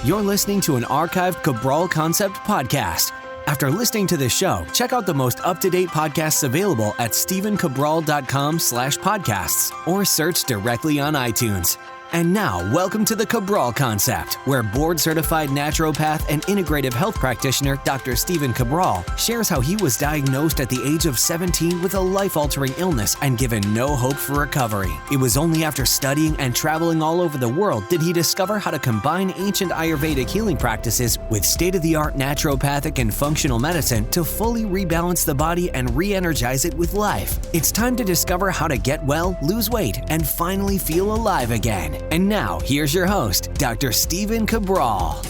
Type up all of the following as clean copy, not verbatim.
You're listening to an archived Cabral Concept podcast. After listening to this show, check out the most up-to-date podcasts available at stephencabral.com/podcasts or search directly on iTunes. And now, welcome to the Cabral Concept, where board-certified naturopath and integrative health practitioner Dr. Stephen Cabral shares how he was diagnosed at the age of 17 with a life-altering illness and given no hope for recovery. It was only after studying and traveling all over the world did he discover how to combine ancient Ayurvedic healing practices with state-of-the-art naturopathic and functional medicine to fully rebalance the body and re-energize it with life. It's time to discover how to get well, lose weight, and finally feel alive again. And now, here's your host, Dr. Stephen Cabral.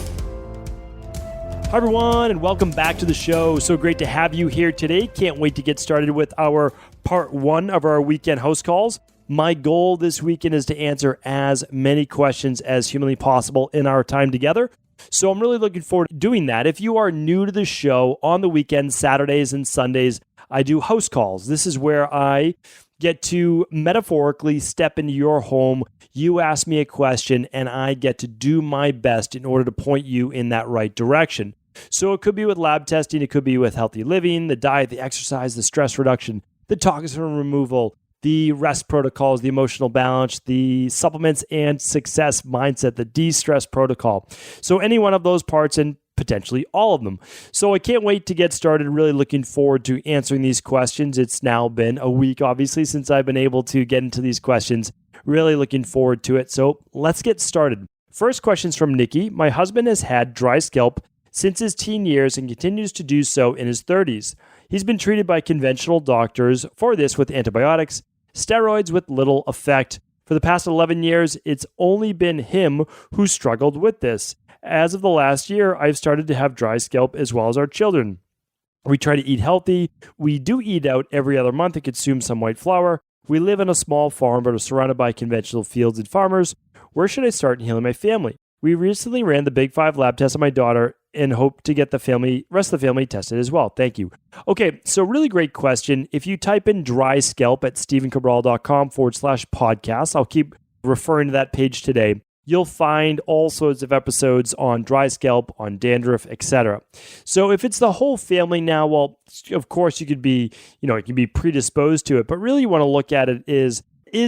Hi, everyone, and welcome back to the show. So great to have you here today. Can't wait to get started with our part one of our weekend house calls. My goal this weekend is to answer as many questions as humanly possible in our time together. So I'm really looking forward to doing that. If you are new to the show, on the weekends, Saturdays and Sundays, I do house calls. This is where I get to metaphorically step into your home. You ask me a question, and I get to do my best in order to point you in that right direction. So it could be with lab testing, it could be with healthy living, the diet, the exercise, the stress reduction, the toxin removal, the rest protocols, the emotional balance, the supplements and success mindset, the de-stress protocol. So any one of those parts, and potentially all of them. So I can't wait to get started. Really looking forward to answering these questions. It's now been a week, obviously, since I've been able to get into these questions. Really looking forward to it. So let's get started. First question's from Nikki. My husband has had dry scalp since his teen years and continues to do so in his 30s. He's been treated by conventional doctors for this with antibiotics, steroids with little effect. For the past 11 years, it's only been him who struggled with this. As of the last year, I've started to have dry scalp as well as our children. We try to eat healthy. We do eat out every other month and consume some white flour. We live in a small farm but are surrounded by conventional fields and farmers. Where should I start in healing my family? We recently ran the Big 5 lab test on my daughter and hope to get the rest of the family tested as well. Thank you. Okay, so really great question. If you type in dry scalp at stephencabral.com/podcast, I'll keep referring to that page today. You'll find all sorts of episodes on dry scalp, on dandruff, etc. So if it's the whole family now, well, of course you could be, you can be predisposed to it, but really you want to look at it is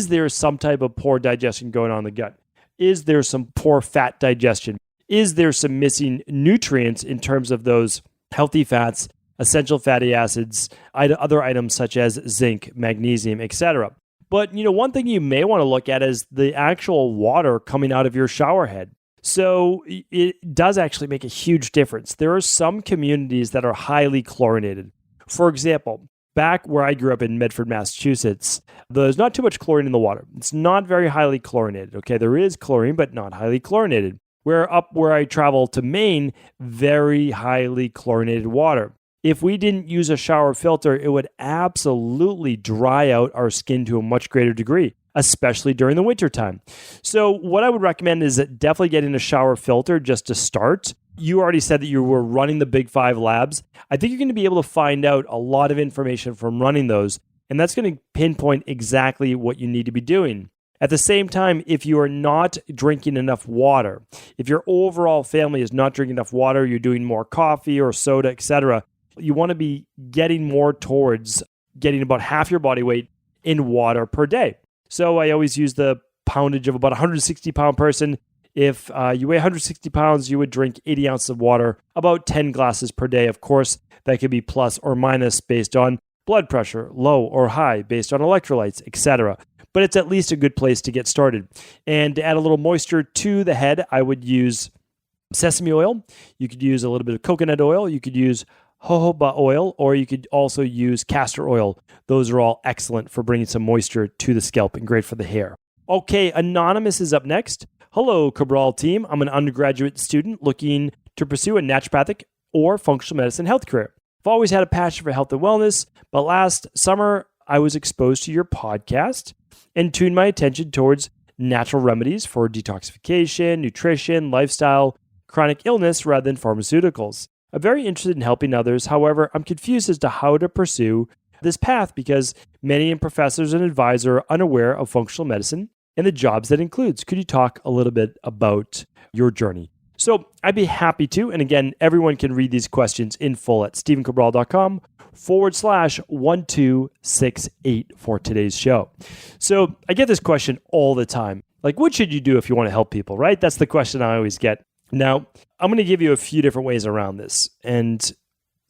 there some type of poor digestion going on in the gut? Is there some poor fat digestion? Is there some missing nutrients in terms of those healthy fats, essential fatty acids, other items such as zinc, magnesium, etc.? But, one thing you may want to look at is the actual water coming out of your shower head. So it does actually make a huge difference. There are some communities that are highly chlorinated. For example, back where I grew up in Medford, Massachusetts, there's not too much chlorine in the water. It's not very highly chlorinated. Okay, there is chlorine, but not highly chlorinated. Where I travel to Maine, very highly chlorinated water. If we didn't use a shower filter, it would absolutely dry out our skin to a much greater degree, especially during the wintertime. So what I would recommend is definitely getting a shower filter just to start. You already said that you were running the Big 5 labs. I think you're going to be able to find out a lot of information from running those, and that's going to pinpoint exactly what you need to be doing. At the same time, if you are not drinking enough water, if your overall family is not drinking enough water, you're doing more coffee or soda, etc., you want to be getting more towards getting about half your body weight in water per day. So I always use the poundage of about a 160-pound person. If you weigh 160 pounds, you would drink 80 ounces of water, about 10 glasses per day. Of course, that could be plus or minus based on blood pressure, low or high, based on electrolytes, etc. But it's at least a good place to get started. And to add a little moisture to the head, I would use sesame oil. You could use a little bit of coconut oil. You could use jojoba oil, or you could also use castor oil. Those are all excellent for bringing some moisture to the scalp and great for the hair. Okay, Anonymous is up next. Hello, Cabral team. I'm an undergraduate student looking to pursue a naturopathic or functional medicine health career. I've always had a passion for health and wellness, but last summer I was exposed to your podcast and tuned my attention towards natural remedies for detoxification, nutrition, lifestyle, chronic illness rather than pharmaceuticals. I'm very interested in helping others. However, I'm confused as to how to pursue this path because many professors and advisors are unaware of functional medicine and the jobs that includes. Could you talk a little bit about your journey? So I'd be happy to. And again, everyone can read these questions in full at stephencabral.com/1268 for today's show. So I get this question all the time. Like, what should you do if you want to help people, right? That's the question I always get. Now, I'm going to give you a few different ways around this. And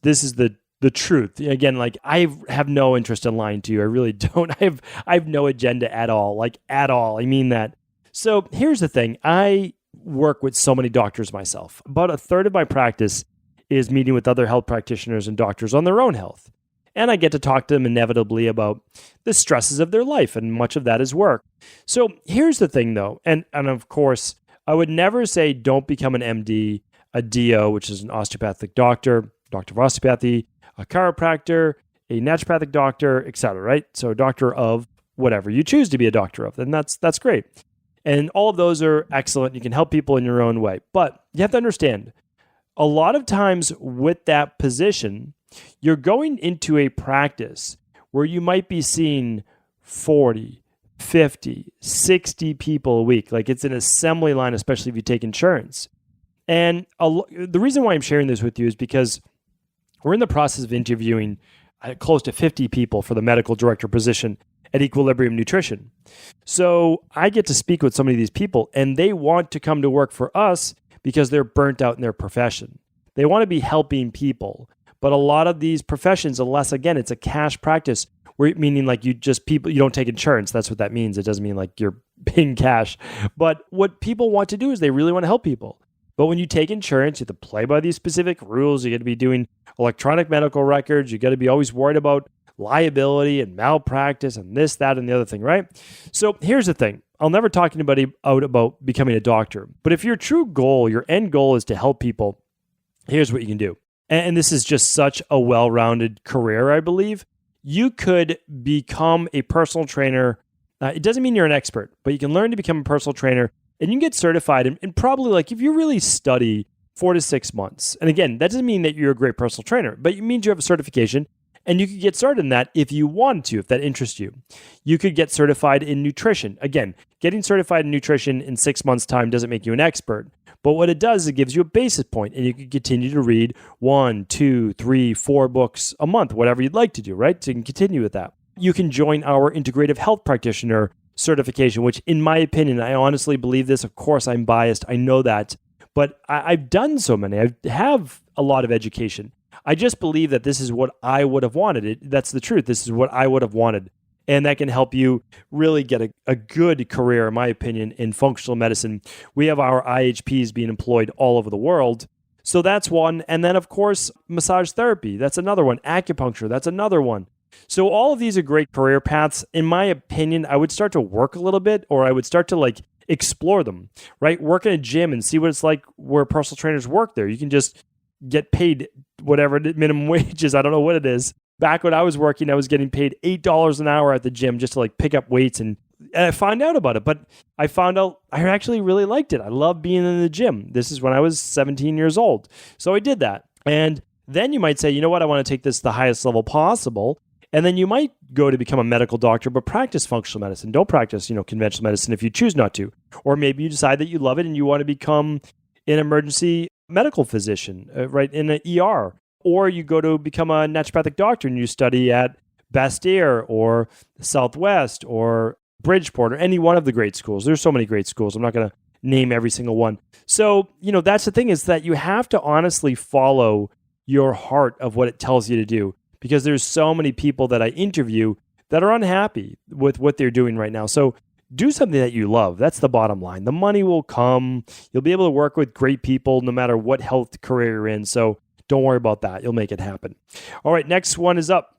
this is the truth. Again, like, I have no interest in lying to you. I really don't. I have no agenda at all. Like, at all. I mean that. So here's the thing. I work with so many doctors myself. About a third of my practice is meeting with other health practitioners and doctors on their own health. And I get to talk to them inevitably about the stresses of their life, and much of that is work. So here's the thing though, and of course, I would never say don't become an MD, a DO, which is an osteopathic doctor of osteopathy, a chiropractor, a naturopathic doctor, etc., right? So a doctor of whatever you choose to be a doctor of, then that's great. And all of those are excellent. You can help people in your own way. But you have to understand, a lot of times with that position, you're going into a practice where you might be seeing 40, 50, 60 people a week. Like, it's an assembly line, especially if you take insurance. And the reason why I'm sharing this with you is because we're in the process of interviewing close to 50 people for the medical director position at Equilibrium Nutrition. So I get to speak with so many of these people, and they want to come to work for us because they're burnt out in their profession. They want to be helping people. But a lot of these professions, unless, again, it's a cash practice, meaning like you don't take insurance. That's what that means. It doesn't mean like you're paying cash. But what people want to do is they really want to help people. But when you take insurance, you have to play by these specific rules. You got to be doing electronic medical records. You got to be always worried about liability and malpractice and this, that, and the other thing, right? So here's the thing. I'll never talk to anybody out about becoming a doctor. But if your true goal, your end goal is to help people, here's what you can do. And this is just such a well-rounded career, I believe. You could become a personal trainer. It doesn't mean you're an expert, but you can learn to become a personal trainer, and you can get certified. And probably, like, if you really study 4 to 6 months, and again, that doesn't mean that you're a great personal trainer, but it means you have a certification. And you could get started in that if you want to, if that interests you. You could get certified in nutrition. Again, getting certified in nutrition in 6 months' time doesn't make you an expert. But what it does, it gives you a basis point, and you can continue to read 1, 2, 3, 4 books a month, whatever you'd like to do, right? So you can continue with that. You can join our integrative health practitioner certification, which in my opinion, I honestly believe this. Of course, I'm biased. I know that. But I've done so many. I have a lot of education. I just believe that this is what I would have wanted. That's the truth. This is what I would have wanted. And that can help you really get a good career, in my opinion, in functional medicine. We have our IHPs being employed all over the world. So that's one. And then, of course, massage therapy. That's another one. Acupuncture. That's another one. So all of these are great career paths. In my opinion, I would start to work a little bit, or I would start to explore them, right? Work in a gym and see what it's like where personal trainers work there. You can just get paid whatever minimum wage is. I don't know what it is. Back when I was working, I was getting paid $8 an hour at the gym just to pick up weights, and I found out about it. But I found out I actually really liked it. I love being in the gym. This is when I was 17 years old. So I did that. And then you might say, you know what, I want to take this to the highest level possible. And then you might go to become a medical doctor, but practice functional medicine. Don't practice, conventional medicine if you choose not to. Or maybe you decide that you love it and you want to become an emergency medical physician, right, in an ER. Or you go to become a naturopathic doctor and you study at Bastyr or Southwest or Bridgeport or any one of the great schools. There's so many great schools. I'm not going to name every single one. So, that's the thing, is that you have to honestly follow your heart of what it tells you to do, because there's so many people that I interview that are unhappy with what they're doing right now. So do something that you love. That's the bottom line. The money will come. You'll be able to work with great people no matter what health career you're in. So don't worry about that. You'll make it happen. All right, next one is up.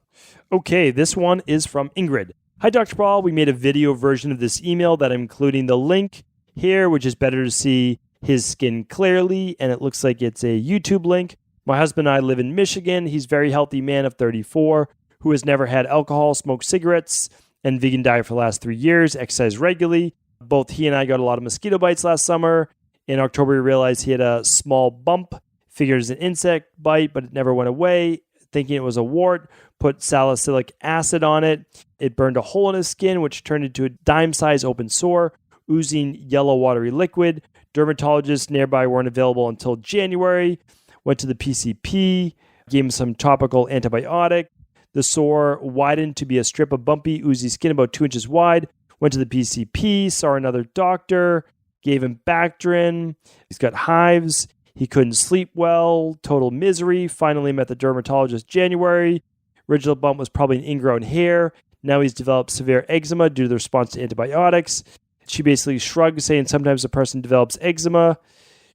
Okay, this one is from Ingrid. Hi, Dr. Paul. We made a video version of this email that I'm including the link here, which is better to see his skin clearly, and it looks like it's a YouTube link. My husband and I live in Michigan. He's a very healthy man of 34 who has never had alcohol, smoked cigarettes, and vegan diet for the last 3 years, exercise regularly. Both he and I got a lot of mosquito bites last summer. In October, we realized he had a small bump. Figured it was an insect bite, but it never went away. Thinking it was a wart, put salicylic acid on it. It burned a hole in his skin, which turned into a dime-sized open sore. oozing yellow watery liquid. Dermatologists nearby weren't available until January. Went to the PCP, gave him some topical antibiotic. The sore widened to be a strip of bumpy, oozy skin about 2 inches wide. Went to the PCP, saw another doctor, gave him Bactrin. He's got hives. He couldn't sleep well, total misery. Finally met the dermatologist January. Original bump was probably an ingrown hair. Now he's developed severe eczema due to the response to antibiotics. She basically shrugged, saying sometimes a person develops eczema.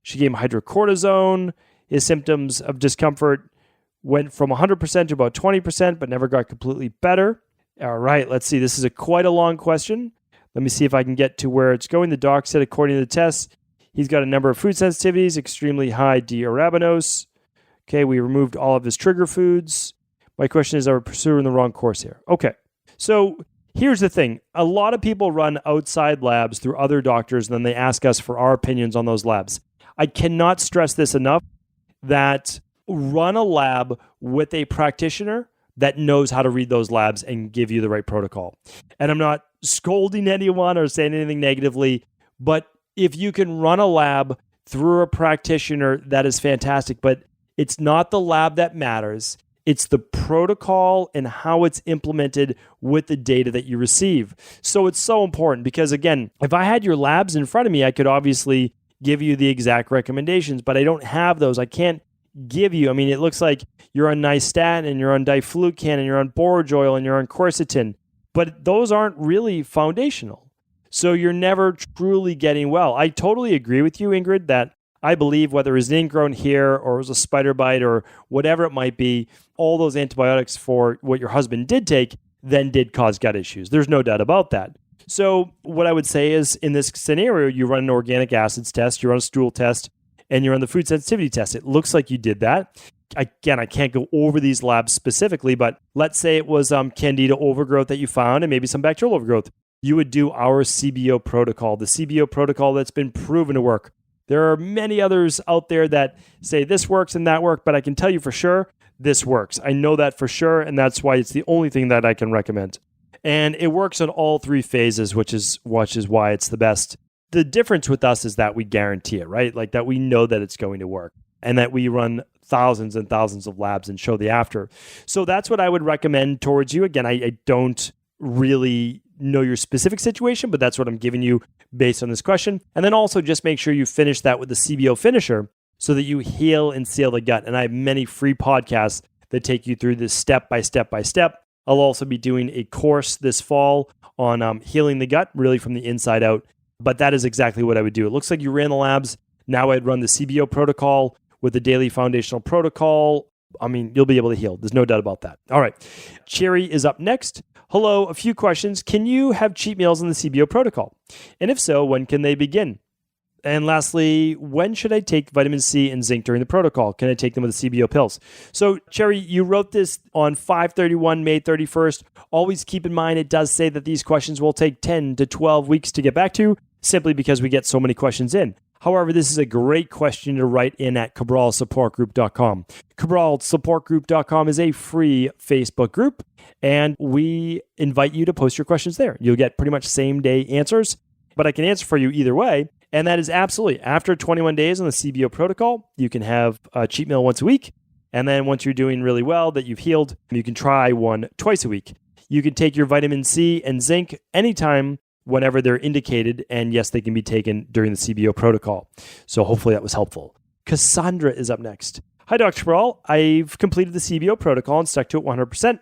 She gave him hydrocortisone. His symptoms of discomfort went from 100% to about 20%, but never got completely better. All right, let's see. This is quite a long question. Let me see if I can get to where it's going. The doc said, according to the tests, he's got a number of food sensitivities, extremely high D-arabinose. Okay, we removed all of his trigger foods. My question is, are we pursuing the wrong course here? Okay, so here's the thing. A lot of people run outside labs through other doctors, and then they ask us for our opinions on those labs. I cannot stress this enough that run a lab with a practitioner that knows how to read those labs and give you the right protocol. And I'm not scolding anyone or saying anything negatively, but if you can run a lab through a practitioner, that is fantastic. But it's not the lab that matters. It's the protocol and how it's implemented with the data that you receive. So it's so important because, again, if I had your labs in front of me, I could obviously give you the exact recommendations, but I don't have those. I can't give you. I mean, it looks like you're on nystatin and you're on diflucan and you're on borage oil and you're on quercetin, but those aren't really foundational. So you're never truly getting well. I totally agree with you, Ingrid, that I believe whether it's an ingrown hair or it was a spider bite or whatever it might be, all those antibiotics for what your husband did take then did cause gut issues. There's no doubt about that. So what I would say is in this scenario, you run an organic acids test, you run a stool test, and you're on the food sensitivity test. It looks like you did that. Again, I can't go over these labs specifically, but let's say it was candida overgrowth that you found and maybe some bacterial overgrowth. You would do our CBO protocol, the CBO protocol that's been proven to work. There are many others out there that say this works and that works, but I can tell you for sure, this works. I know that for sure, and that's why it's the only thing that I can recommend. And it works on all three phases, which is why it's the best. The difference with us is that we guarantee it, right? Like that we know that it's going to work and that we run thousands and thousands of labs and show the after. So that's what I would recommend towards you. Again, I don't really know your specific situation, but that's what I'm giving you based on this question. And then also just make sure you finish that with the CBO finisher so that you heal and seal the gut. And I have many free podcasts that take you through this step by step by step. I'll also be doing a course this fall on healing the gut, really from the inside out. But that is exactly what I would do. It looks like you ran the labs. Now I'd run the CBO protocol with the daily foundational protocol. I mean, you'll be able to heal. There's no doubt about that. All right. Cherry is up next. Hello, a few questions. Can you have cheat meals in the CBO protocol? And if so, when can they begin? And lastly, when should I take vitamin C and zinc during the protocol? Can I take them with the CBO pills? So, Cherry, you wrote this on 5/31, May 31st. Always keep in mind, it does say that these questions will take 10 to 12 weeks to get back to, simply because we get so many questions in. However, this is a great question to write in at cabralsupportgroup.com. Cabralsupportgroup.com is a free Facebook group, and we invite you to post your questions there. You'll get pretty much same-day answers, but I can answer for you either way. And that is absolutely, after 21 days on the CBO protocol, you can have a cheat meal once a week. And then once you're doing really well, that you've healed, you can try one twice a week. You can take your vitamin C and zinc anytime, whenever they're indicated. And yes, they can be taken during the CBO protocol. So hopefully that was helpful. Cassandra is up next. Hi, Dr. Cabral. I've completed the CBO protocol and stuck to it 100%.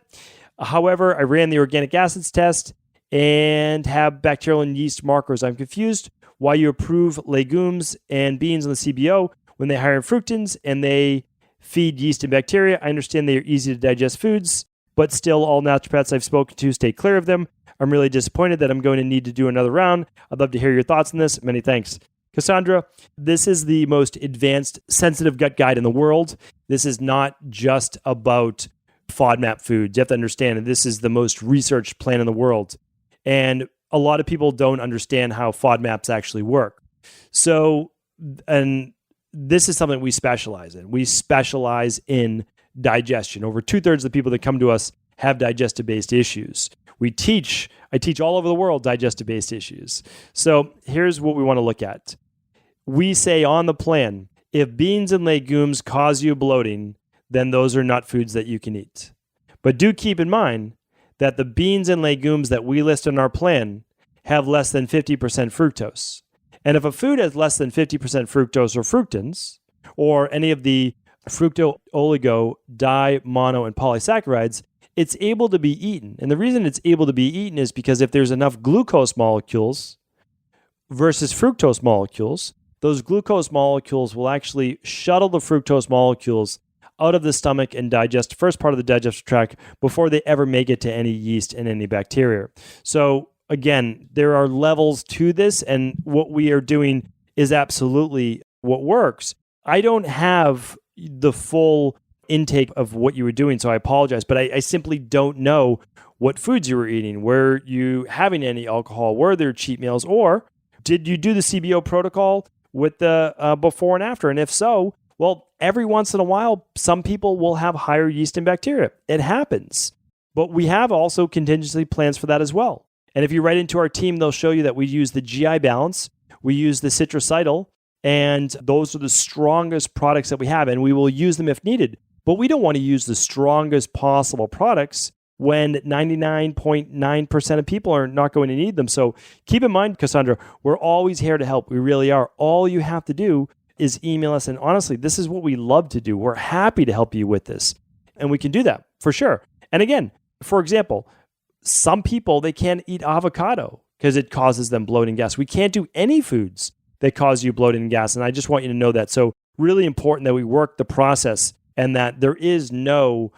However, I ran the organic acids test and have bacterial and yeast markers. I'm confused why you approve legumes and beans on the CBO when they hire in fructans and they feed yeast and bacteria. I understand they are easy to digest foods, but still all naturopaths I've spoken to stay clear of them. I'm really disappointed that I'm going to need to do another round. I'd love to hear your thoughts on this. Many thanks. Cassandra, this is the most advanced sensitive gut guide in the world. This is not just about FODMAP foods. You have to understand that this is the most researched plan in the world. And a lot of people don't understand how FODMAPs actually work. So, and this is something we specialize in. We specialize in digestion. Over 2/3 of the people that come to us have digestive-based issues. I teach all over the world digestive-based issues. So here's what we want to look at. We say on the plan, if beans and legumes cause you bloating, then those are not foods that you can eat. But do keep in mind that the beans and legumes that we list in our plan have less than 50% fructose. And if a food has less than 50% fructose or fructans, or any of the fructo, oligo, di, mono, and polysaccharides, it's able to be eaten. And the reason it's able to be eaten is because if there's enough glucose molecules versus fructose molecules, those glucose molecules will actually shuttle the fructose molecules out of the stomach and digest first part of the digestive tract before they ever make it to any yeast and any bacteria. So again, there are levels to this, and what we are doing is absolutely what works. I don't have the full intake of what you were doing, so I apologize, but I simply don't know what foods you were eating. Were you having any alcohol? Were there cheat meals? Or did you do the CBO protocol with the before and after? And if so, well, every once in a while, some people will have higher yeast and bacteria. It happens. But we have also contingency plans for that as well. And if you write into our team, they'll show you that we use the GI Balance, we use the citracidal, and those are the strongest products that we have, and we will use them if needed. But we don't want to use the strongest possible products when 99.9% of people are not going to need them. So keep in mind, Cassandra, we're always here to help. We really are. All you have to do is email us. And honestly, this is what we love to do. We're happy to help you with this. And we can do that for sure. And again, for example, some people, they can't eat avocado because it causes them bloating gas. We can't do any foods that cause you bloating and gas. And I just want you to know that. So really important that we work the process and that there is no,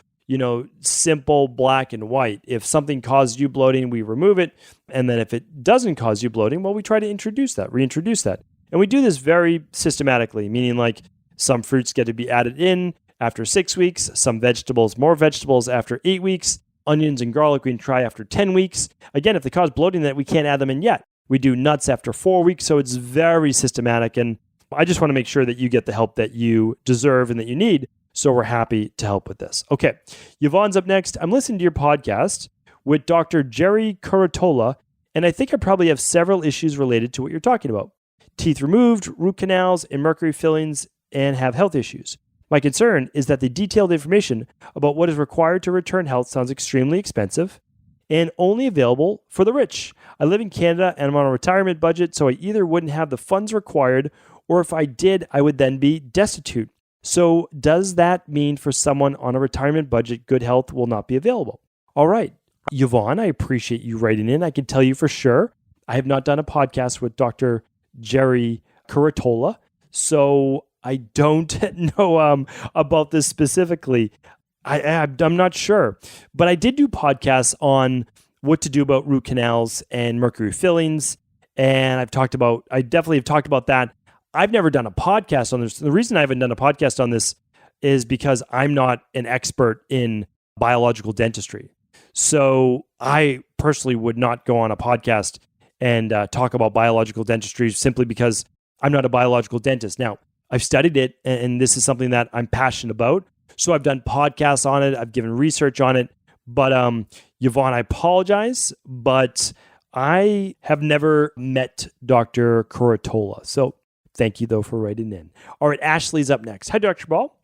simple black and white. If something causes you bloating, we remove it. And then if it doesn't cause you bloating, well, we try to reintroduce that. And we do this very systematically, meaning like some fruits get to be added in after 6 weeks, some vegetables, more vegetables after 8 weeks, onions and garlic we can try after 10 weeks. Again, if they cause bloating, that we can't add them in yet. We do nuts after 4 weeks, so it's very systematic. And I just want to make sure that you get the help that you deserve and that you need. So we're happy to help with this. Okay, Yvonne's up next. I'm listening to your podcast with Dr. Jerry Curatola, and I think I probably have several issues related to what you're talking about. Teeth removed, root canals, and mercury fillings, and have health issues. My concern is that the detailed information about what is required to return health sounds extremely expensive and only available for the rich. I live in Canada and I'm on a retirement budget, so I either wouldn't have the funds required, or if I did, I would then be destitute. So does that mean for someone on a retirement budget, good health will not be available? All right, Yvonne, I appreciate you writing in. I can tell you for sure, I have not done a podcast with Dr. Jerry Curatola, so I don't know about this specifically. I'm not sure, but I did do podcasts on what to do about root canals and mercury fillings, and I definitely have talked about that. I've never done a podcast on this. The reason I haven't done a podcast on this is because I'm not an expert in biological dentistry. So I personally would not go on a podcast and talk about biological dentistry simply because I'm not a biological dentist. Now, I've studied it, and this is something that I'm passionate about. So I've done podcasts on it. I've given research on it. But Yvonne, I apologize, but I have never met Dr. Curatola. So thank you, though, for writing in. All right, Ashley's up next. Hi, Dr. Ball.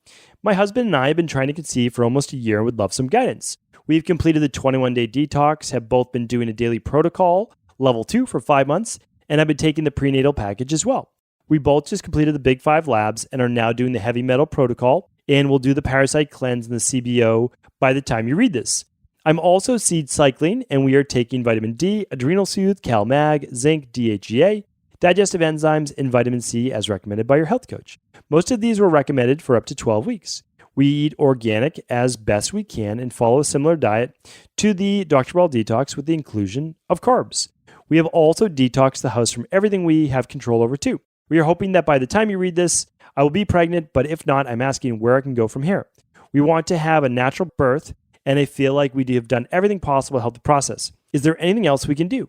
My husband and I have been trying to conceive for almost a year and would love some guidance. We've completed the 21-day detox, have both been doing a daily protocol, level 2 for 5 months, and have been taking the prenatal package as well. We both just completed the Big 5 labs and are now doing the heavy metal protocol, and we'll do the parasite cleanse and the CBO by the time you read this. I'm also seed cycling, and we are taking vitamin D, adrenal soothe, CalMag, zinc, DHEA, digestive enzymes, and vitamin C as recommended by your health coach. Most of these were recommended for up to 12 weeks. We eat organic as best we can and follow a similar diet to the Dr. Ball Detox with the inclusion of carbs. We have also detoxed the house from everything we have control over too. We are hoping that by the time you read this, I will be pregnant, but if not, I'm asking where I can go from here. We want to have a natural birth, and I feel like we have done everything possible to help the process. Is there anything else we can do?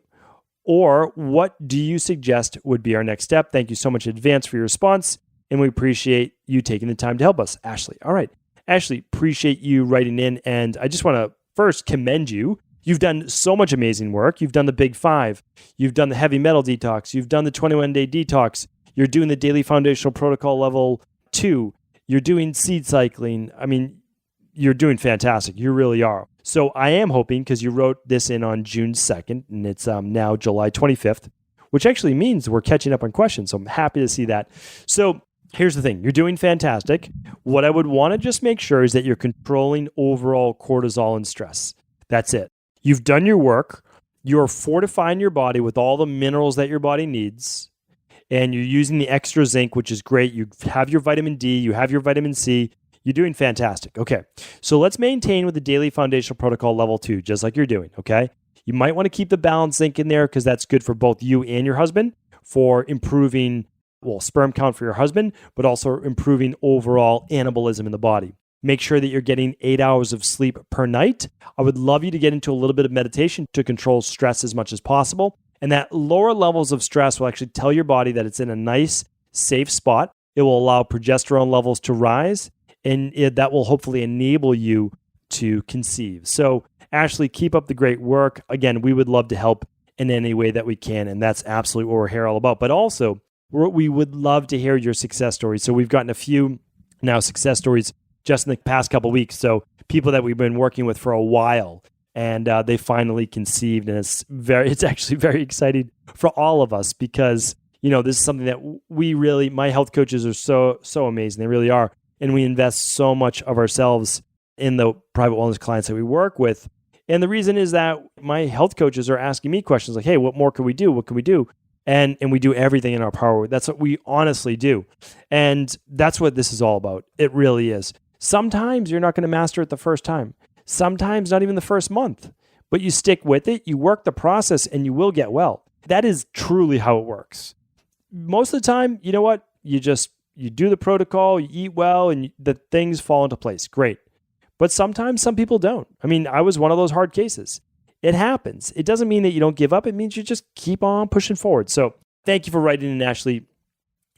Or what do you suggest would be our next step? Thank you so much in advance for your response, and we appreciate you taking the time to help us. Ashley. All right. Ashley, appreciate you writing in, and I just want to first commend you You've done so much amazing work. You've done the Big Five. You've done the heavy metal detox. You've done the 21-day detox. You're doing the daily foundational protocol level 2. You're doing seed cycling. I mean, you're doing fantastic. You really are. So I am hoping, because you wrote this in on June 2nd, and it's now July 25th, which actually means we're catching up on questions. So I'm happy to see that. So here's the thing. You're doing fantastic. What I would want to just make sure is that you're controlling overall cortisol and stress. That's it. You've done your work. You're fortifying your body with all the minerals that your body needs. And you're using the extra zinc, which is great. You have your vitamin D. You have your vitamin C. You're doing fantastic. Okay. So let's maintain with the daily foundational protocol level 2, just like you're doing. Okay. You might want to keep the balanced zinc in there because that's good for both you and your husband for improving, sperm count for your husband, but also improving overall anabolism in the body. Make sure that you're getting 8 hours of sleep per night. I would love you to get into a little bit of meditation to control stress as much as possible. And that lower levels of stress will actually tell your body that it's in a nice, safe spot. It will allow progesterone levels to rise, and that will hopefully enable you to conceive. So, Ashley, keep up the great work. Again, we would love to help in any way that we can, and that's absolutely what we're here all about. But also, we would love to hear your success stories. So we've gotten a few now success stories just in the past couple of weeks. So people that we've been working with for a while, and they finally conceived, and it's actually very exciting for all of us because this is something that my health coaches are so amazing. They really are, and we invest so much of ourselves in the private wellness clients that we work with. And the reason is that my health coaches are asking me questions like, "Hey, what more can we do? What can we do?" And we do everything in our power. That's what we honestly do, and that's what this is all about. It really is. Sometimes you're not going to master it the first time. Sometimes not even the first month. But you stick with it, you work the process, and you will get well. That is truly how it works. Most of the time, you know what? You do the protocol, you eat well, and the things fall into place. Great. But sometimes some people don't. I mean, I was one of those hard cases. It happens. It doesn't mean that you don't give up. It means you just keep on pushing forward. So thank you for writing in, Ashley.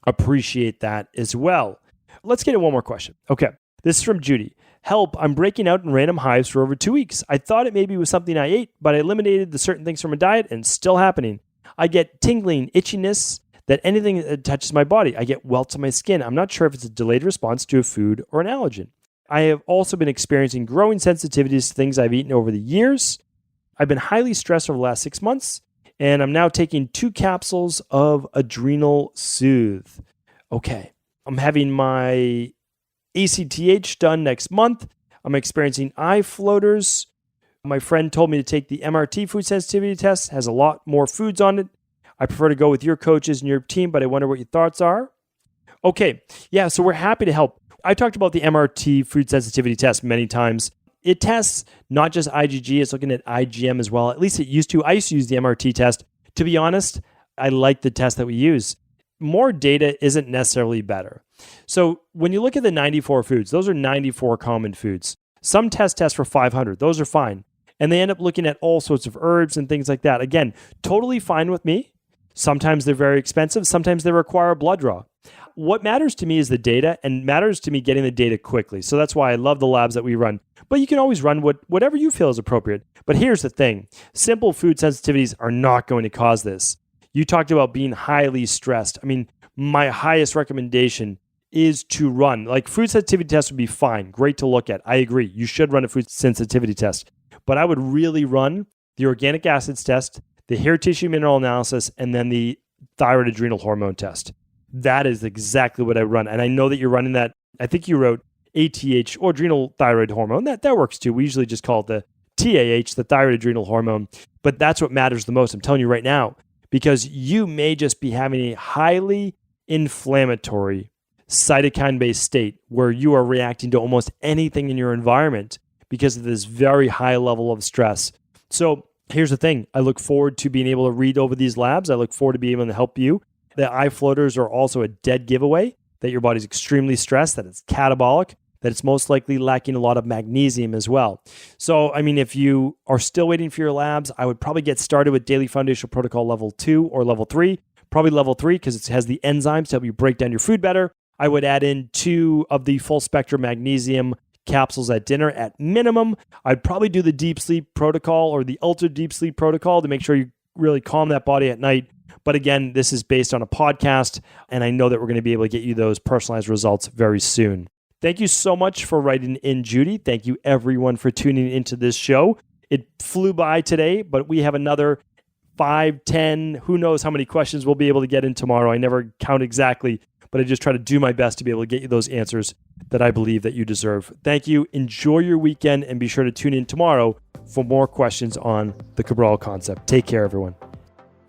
Appreciate that as well. Let's get in one more question. Okay. This is from Judy. Help, I'm breaking out in random hives for over 2 weeks. I thought it maybe was something I ate, but I eliminated the certain things from my diet and it's still happening. I get tingling, itchiness, that anything that touches my body. I get welts on my skin. I'm not sure if it's a delayed response to a food or an allergen. I have also been experiencing growing sensitivities to things I've eaten over the years. I've been highly stressed over the last 6 months, and I'm now taking 2 capsules of Adrenal Soothe. Okay, I'm having my ACTH done next month. I'm experiencing eye floaters. My friend told me to take the MRT food sensitivity test. It has a lot more foods on it. I prefer to go with your coaches and your team, but I wonder what your thoughts are. Okay, yeah, so we're happy to help. I talked about the MRT food sensitivity test many times. It tests not just IgG, it's looking at IgM as well. At least it used to. I used to use the MRT test. To be honest, I like the test that we use. More data isn't necessarily better. So when you look at the 94 foods, those are 94 common foods. Some tests test for 500. Those are fine. And they end up looking at all sorts of herbs and things like that. Again, totally fine with me. Sometimes they're very expensive. Sometimes they require a blood draw. What matters to me is the data, and matters to me getting the data quickly. So that's why I love the labs that we run. But you can always run whatever you feel is appropriate. But here's the thing. Simple food sensitivities are not going to cause this. You talked about being highly stressed. I mean, my highest recommendation is to run. Like food sensitivity tests would be fine. Great to look at. I agree. You should run a food sensitivity test. But I would really run the organic acids test, the hair tissue mineral analysis, and then the thyroid adrenal hormone test. That is exactly what I run. And I know that you're running that. I think you wrote ATH or adrenal thyroid hormone. That works too. We usually just call it the TAH, the thyroid adrenal hormone. But that's what matters the most. I'm telling you right now, because you may just be having a highly inflammatory cytokine-based state where you are reacting to almost anything in your environment because of this very high level of stress. So here's the thing. I look forward to being able to read over these labs. I look forward to being able to help you. The eye floaters are also a dead giveaway that your body's extremely stressed, that it's catabolic, that it's most likely lacking a lot of magnesium as well. So, I mean, if you are still waiting for your labs, I would probably get started with Daily Foundational Protocol Level 2 or Level 3. Probably Level 3 because it has the enzymes to help you break down your food better. I would add in 2 of the full spectrum magnesium capsules at dinner at minimum. I'd probably do the deep sleep protocol or the ultra deep sleep protocol to make sure you really calm that body at night. But again, this is based on a podcast, and I know that we're going to be able to get you those personalized results very soon. Thank you so much for writing in, Judy. Thank you, everyone, for tuning into this show. It flew by today, but we have another 5, 10, who knows how many questions we'll be able to get in tomorrow. I never count exactly, but I just try to do my best to be able to get you those answers that I believe that you deserve. Thank you. Enjoy your weekend, and be sure to tune in tomorrow for more questions on the Cabral concept. Take care, everyone.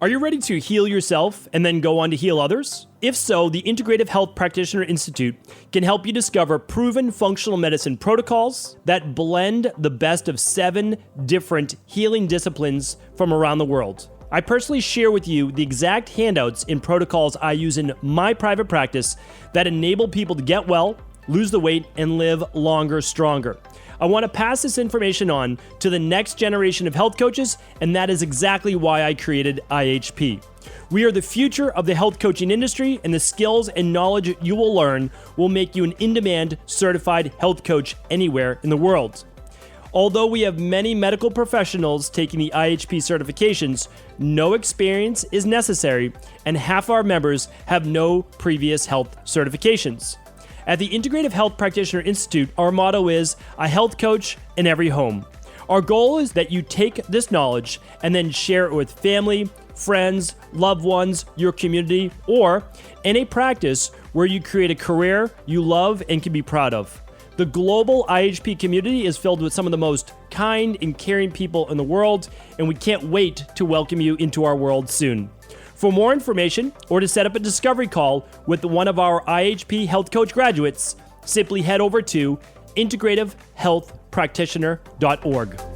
Are you ready to heal yourself and then go on to heal others? If so, the Integrative Health Practitioner Institute can help you discover proven functional medicine protocols that blend the best of 7 different healing disciplines from around the world. I personally share with you the exact handouts and protocols I use in my private practice that enable people to get well, lose the weight, and live longer, stronger. I want to pass this information on to the next generation of health coaches, and that is exactly why I created IHP. We are the future of the health coaching industry, and the skills and knowledge you will learn will make you an in-demand certified health coach anywhere in the world. Although we have many medical professionals taking the IHP certifications, no experience is necessary, and half our members have no previous health certifications. At the Integrative Health Practitioner Institute, our motto is a health coach in every home. Our goal is that you take this knowledge and then share it with family, friends, loved ones, your community, or in a practice where you create a career you love and can be proud of. The global IHP community is filled with some of the most kind and caring people in the world, and we can't wait to welcome you into our world soon. For more information or to set up a discovery call with one of our IHP Health Coach graduates, simply head over to integrativehealthpractitioner.org.